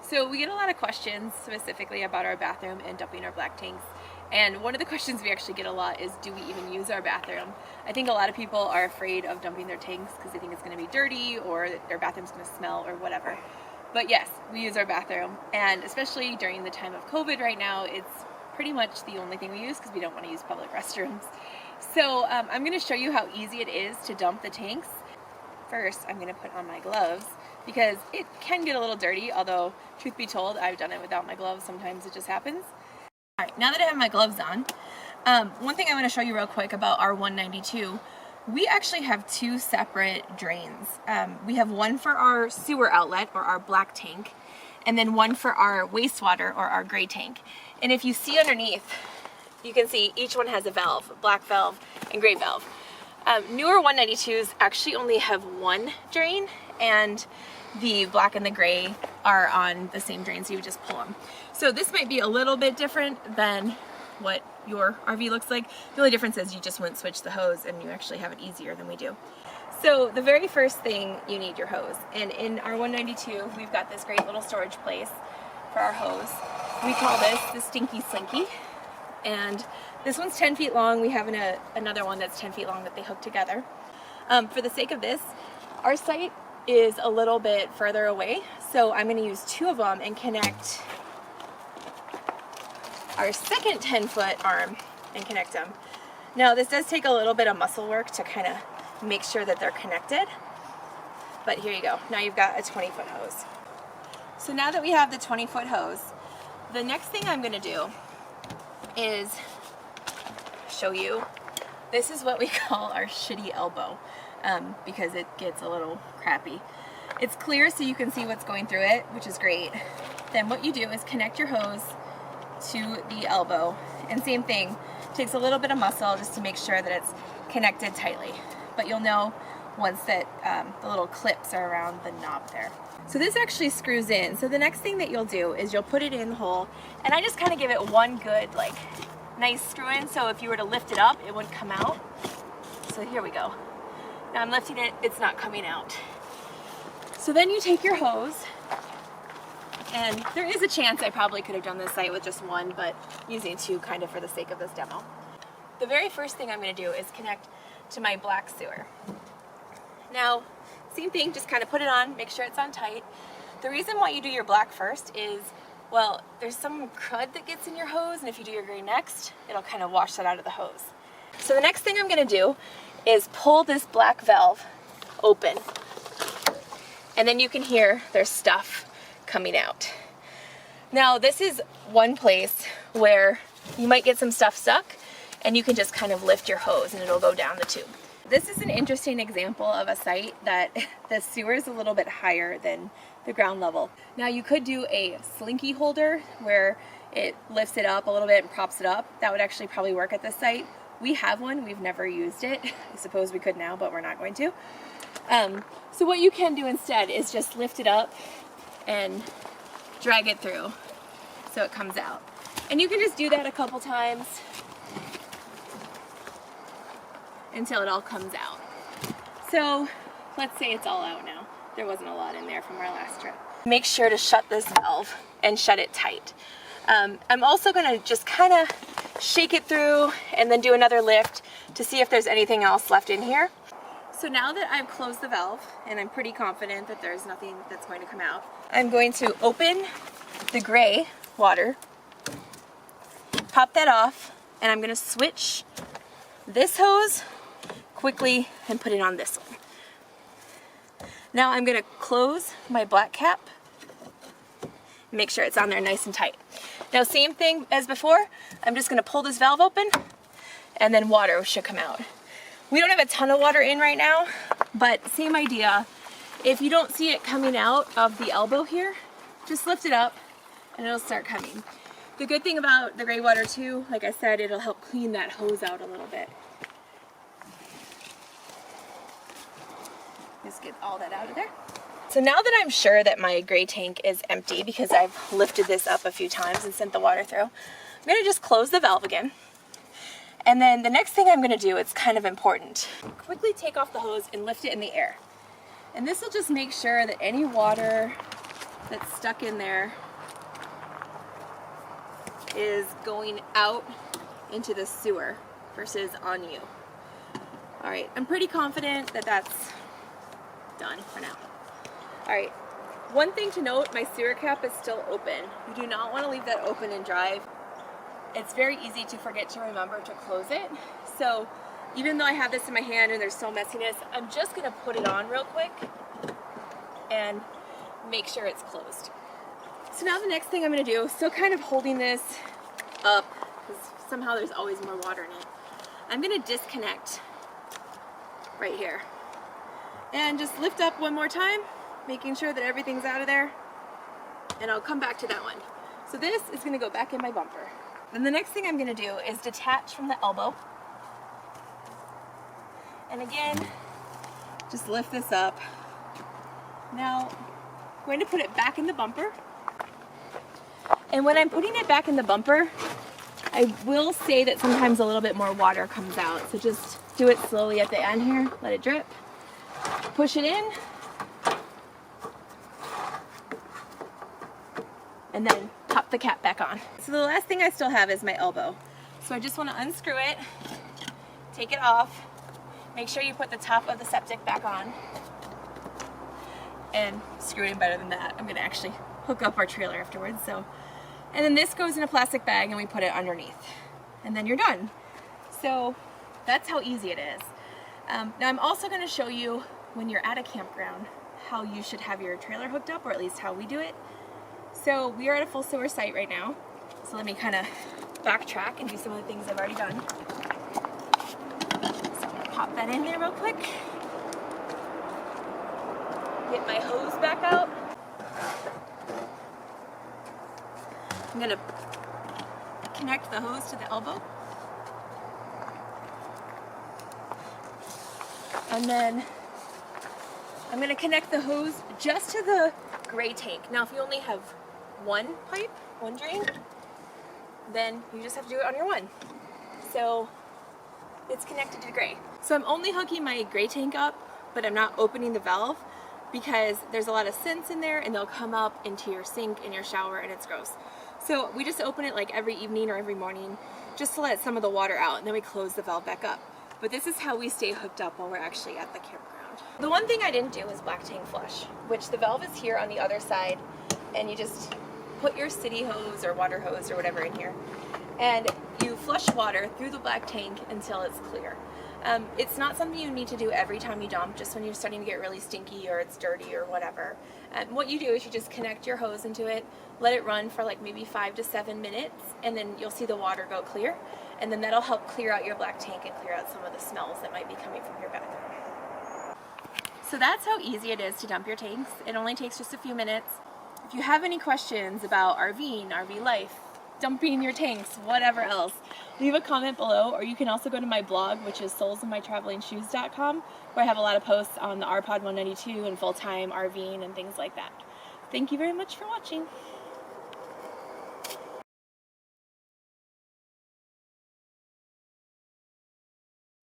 So we get a lot of questions specifically about our bathroom and dumping our black tanks. And one of the questions we actually get a lot is, do we even use our bathroom? I think a lot of people are afraid of dumping their tanks because they think it's going to be dirty or that their bathroom's going to smell or whatever. But yes, we use our bathroom, and especially during the time of COVID right now, it's pretty much the only thing we use because we don't want to use public restrooms. So I'm going to show you how easy it is to dump the tanks. First, I'm going to put on my gloves because it can get a little dirty, although truth be told, I've done it without my gloves. Sometimes it just happens. All right, now that I have my gloves on, one thing I want to show you real quick about our 192, we actually have two separate drains. We have one for our sewer outlet, or our black tank, and then one for our wastewater, or our gray tank. And if you see underneath, you can see each one has a valve, black valve and gray valve. Newer 192s actually only have one drain, and the black and the gray are on the same drain, so you would just pull them. So this might be a little bit different than what your RV looks like. The only difference is you just wouldn't switch the hose, and you actually have it easier than we do. So the very first thing, you need your hose. And in our 192, we've got this great little storage place for our hose. We call this the Stinky Slinky. And this one's 10 feet long. We have another one that's 10 feet long that they hook together. For the sake of this, our site is a little bit further away, so I'm going to use two of them and connect our second 10-foot arm and connect them. Now this does take a little bit of muscle work to kind of make sure that they're connected, but here you go. Now you've got a 20-foot hose. So now that we have the 20-foot hose, the next thing I'm going to do is show you, this is what we call our shitty elbow, because it gets a little crappy. It's clear so you can see what's going through it, which is great. Then what you do is connect your hose to the elbow, and same thing, takes a little bit of muscle just to make sure that it's connected tightly, but you'll know once that the little clips are around the knob there. So this actually screws in. So the next thing that you'll do is you'll put it in the hole, and I just kind of give it one good, like, nice screw in, so if you were to lift it up, it wouldn't come out. So here we go. Now I'm lifting it, it's not coming out. So then you take your hose, and there is a chance I probably could have done this site with just one, but using two kind of for the sake of this demo. The very first thing I'm going to do is connect to my black sewer. Now, same thing, just kind of put it on, make sure it's on tight. The reason why you do your black first is, well, there's some crud that gets in your hose, and if you do your gray next, it'll kind of wash that out of the hose. So the next thing I'm going to do is pull this black valve open, and then you can hear there's stuff coming out. Now this is one place where you might get some stuff stuck, and you can just kind of lift your hose and it'll go down the tube. This is an interesting example of a site that the sewer is a little bit higher than the ground level. Now you could do a slinky holder where it lifts it up a little bit and props it up. That would actually probably work at this site. We have one, we've never used it. I suppose we could now, but we're not going to. So what you can do instead is just lift it up and drag it through so it comes out. And you can just do that a couple times until it all comes out. So let's say it's all out now. There wasn't a lot in there from our last trip. Make sure to shut this valve and shut it tight. I'm also going to just kind of shake it through and then do another lift to see if there's anything else left in here. So now that I've closed the valve, and I'm pretty confident that there's nothing that's going to come out, I'm going to open the gray water, pop that off, and I'm going to switch this hose quickly and put it on this one. Now I'm going to close my black cap, make sure it's on there nice and tight. Now same thing as before, I'm just going to pull this valve open, and then water should come out. We don't have a ton of water in right now, but same idea. If you don't see it coming out of the elbow here, just lift it up and it'll start coming. The good thing about the gray water too, like I said, it'll help clean that hose out a little bit. Just get all that out of there. So now that I'm sure that my gray tank is empty because I've lifted this up a few times and sent the water through, I'm going to just close the valve again. And then the next thing I'm going to do, it's kind of important. Quickly take off the hose and lift it in the air. And this will just make sure that any water that's stuck in there is going out into the sewer versus on you. All right, I'm pretty confident that that's done for now. All right, one thing to note, my sewer cap is still open. You do not want to leave that open and dry. It's very easy to forget to remember to close it. So even though I have this in my hand and there's still messiness, I'm just gonna put it on real quick and make sure it's closed. So now the next thing I'm gonna do, still kind of holding this up, because somehow there's always more water in it, I'm gonna disconnect right here. And just lift up one more time, making sure that everything's out of there, and I'll come back to that one. So this is gonna go back in my bumper. Then the next thing I'm gonna do is detach from the elbow. And again, just lift this up. Now, I'm going to put it back in the bumper. And when I'm putting it back in the bumper, I will say that sometimes a little bit more water comes out. So just do it slowly at the end here, let it drip. Push it in. And then pop the cap back on. So the last thing I still have is my elbow. So I just want to unscrew it, take it off, make sure you put the top of the septic back on, and screw it in better than that. I'm going to actually hook up our trailer afterwards. And then this goes in a plastic bag and we put it underneath. And then you're done. So that's how easy it is. Now I'm also going to show you when you're at a campground how you should have your trailer hooked up, or at least how we do it. So we are at a full sewer site right now. So let me kind of backtrack and do some of the things I've already done. So I'm going to pop that in there real quick. Get my hose back out. I'm going to connect the hose to the elbow. And then I'm going to connect the hose just to the gray tank. Now if you only have one pipe, one drain, then you just have to do it on your one. So it's connected to the gray. So I'm only hooking my gray tank up, but I'm not opening the valve because there's a lot of scents in there and they'll come up into your sink in your shower and it's gross. So we just open it like every evening or every morning just to let some of the water out, and then we close the valve back up. But this is how we stay hooked up while we're actually at the campground. The one thing I didn't do was black tank flush, which the valve is here on the other side, and you just put your city hose or water hose or whatever in here, and you flush water through the black tank until it's clear. It's not something you need to do every time you dump, just when you're starting to get really stinky or it's dirty or whatever. What you do is you just connect your hose into it, let it run for like maybe 5 to 7 minutes, and then you'll see the water go clear, and then that'll help clear out your black tank and clear out some of the smells that might be coming from your bathroom. So that's how easy it is to dump your tanks. It only takes just a few minutes. If you have any questions about RVing, RV life, dumping your tanks, whatever else, leave a comment below, or you can also go to my blog, which is soulsofmytravelingshoes.com, where I have a lot of posts on the RPod 192 and full-time RVing and things like that. Thank you very much for watching.